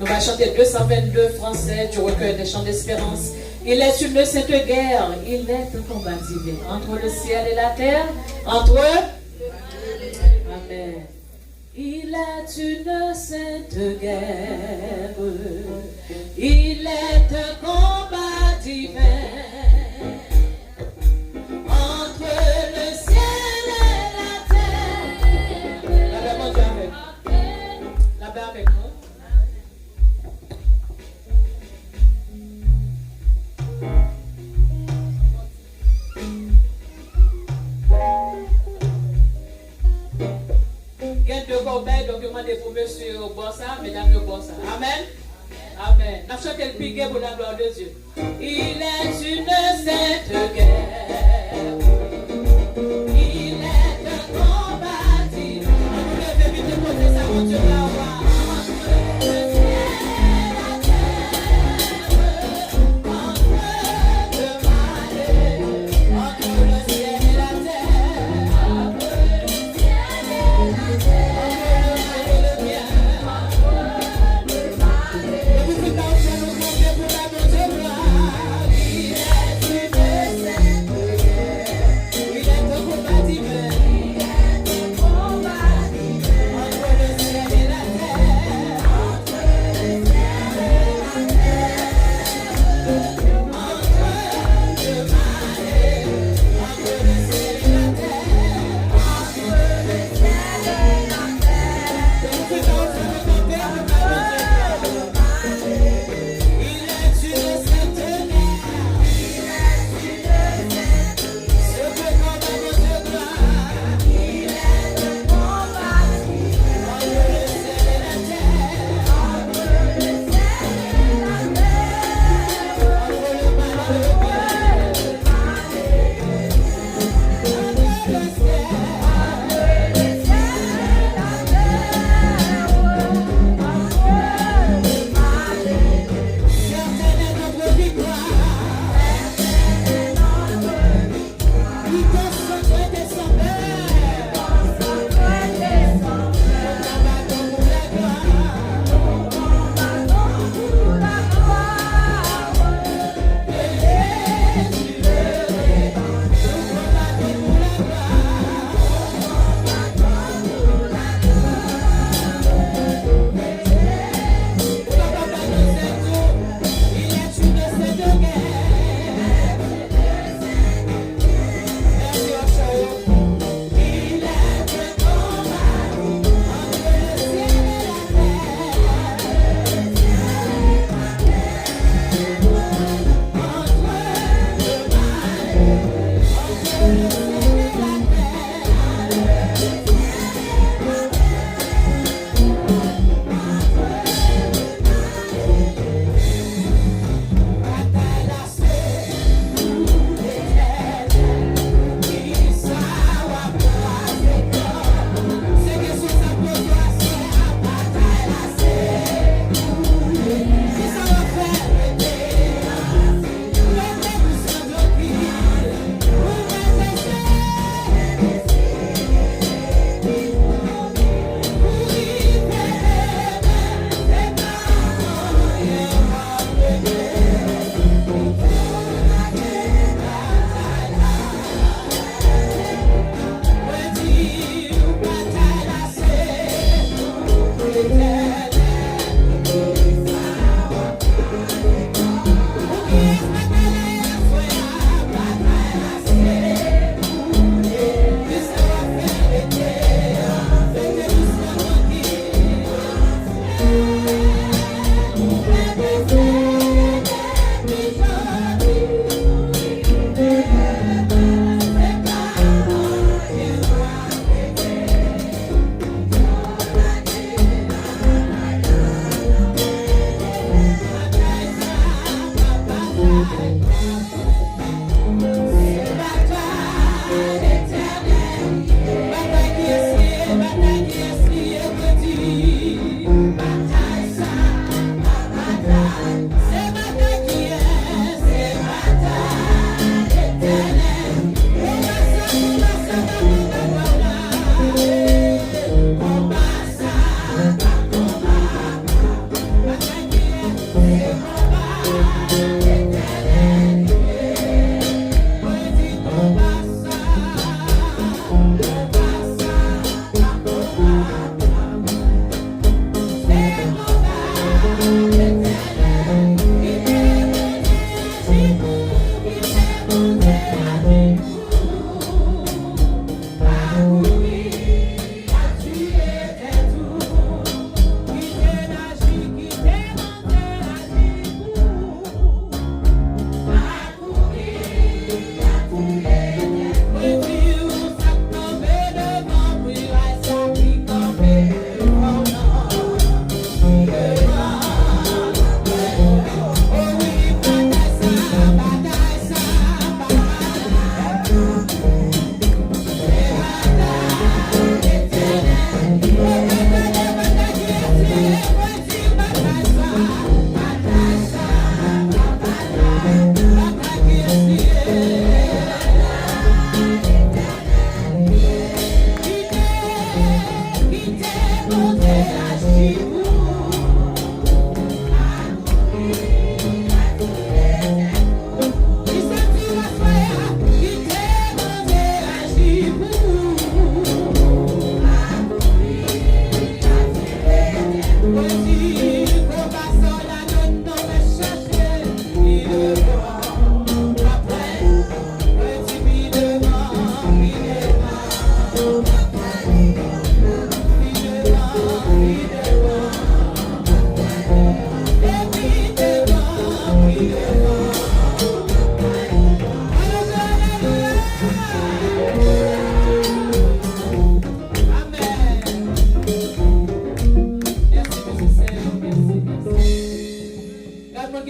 Nous allons chanter 222 français du recueil des chants d'espérance. Il est une sainte guerre, il est un combat divin entre le ciel et la terre, entre eux. Amen. Il est une sainte guerre, il est un combat divin entre le ciel et la terre. La paix, mon Dieu, avec nous. La paix avec nous. Il y a deux corbeilles, donc je demande pour monsieur au bossa, mesdames au bossa. Amen. Amen. Nous chantons le piquet pour la gloire de Dieu. Il est une sainte guerre. Il est un combat divin. Vous devez vite poser ça, mon Dieu, là-bas. Yeah.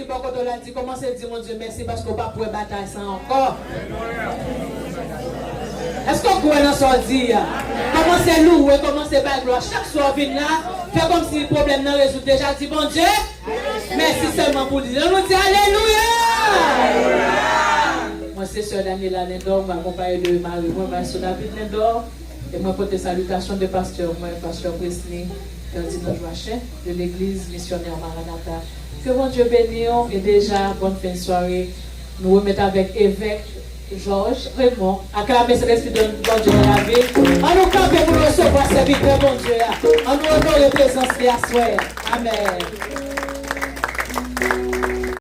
qui va quand on l'a dit, commencez à dire mon Dieu merci parce qu'on va pouvoir bataille ça encore. Est-ce qu'on peut en sortir? Commencez à louer, commencez à gloire. Chaque soir, vient là, fait comme si le problème n'a résolu déjà. Dit bon Dieu, merci seulement pour dire. On nous dit Alléluia. Moi, c'est Sœur Daniela Lindor, ma compagne de Marie, moi, Sœur David Lindor. Et moi, pour tes salutations de pasteur, moi, pasteur Presley, Ferdinand Joachim, de l'église missionnaire Maranatha. Que bon Dieu bénisse et déjà, bonne fin de soirée. Nous remettons avec évêque Georges Raymond. Acclamez ce l'esprit de bon Dieu dans la vie. On nous campe pour recevoir ce serviteur, bon Dieu. On nous honore la présence de la soirée. Amen.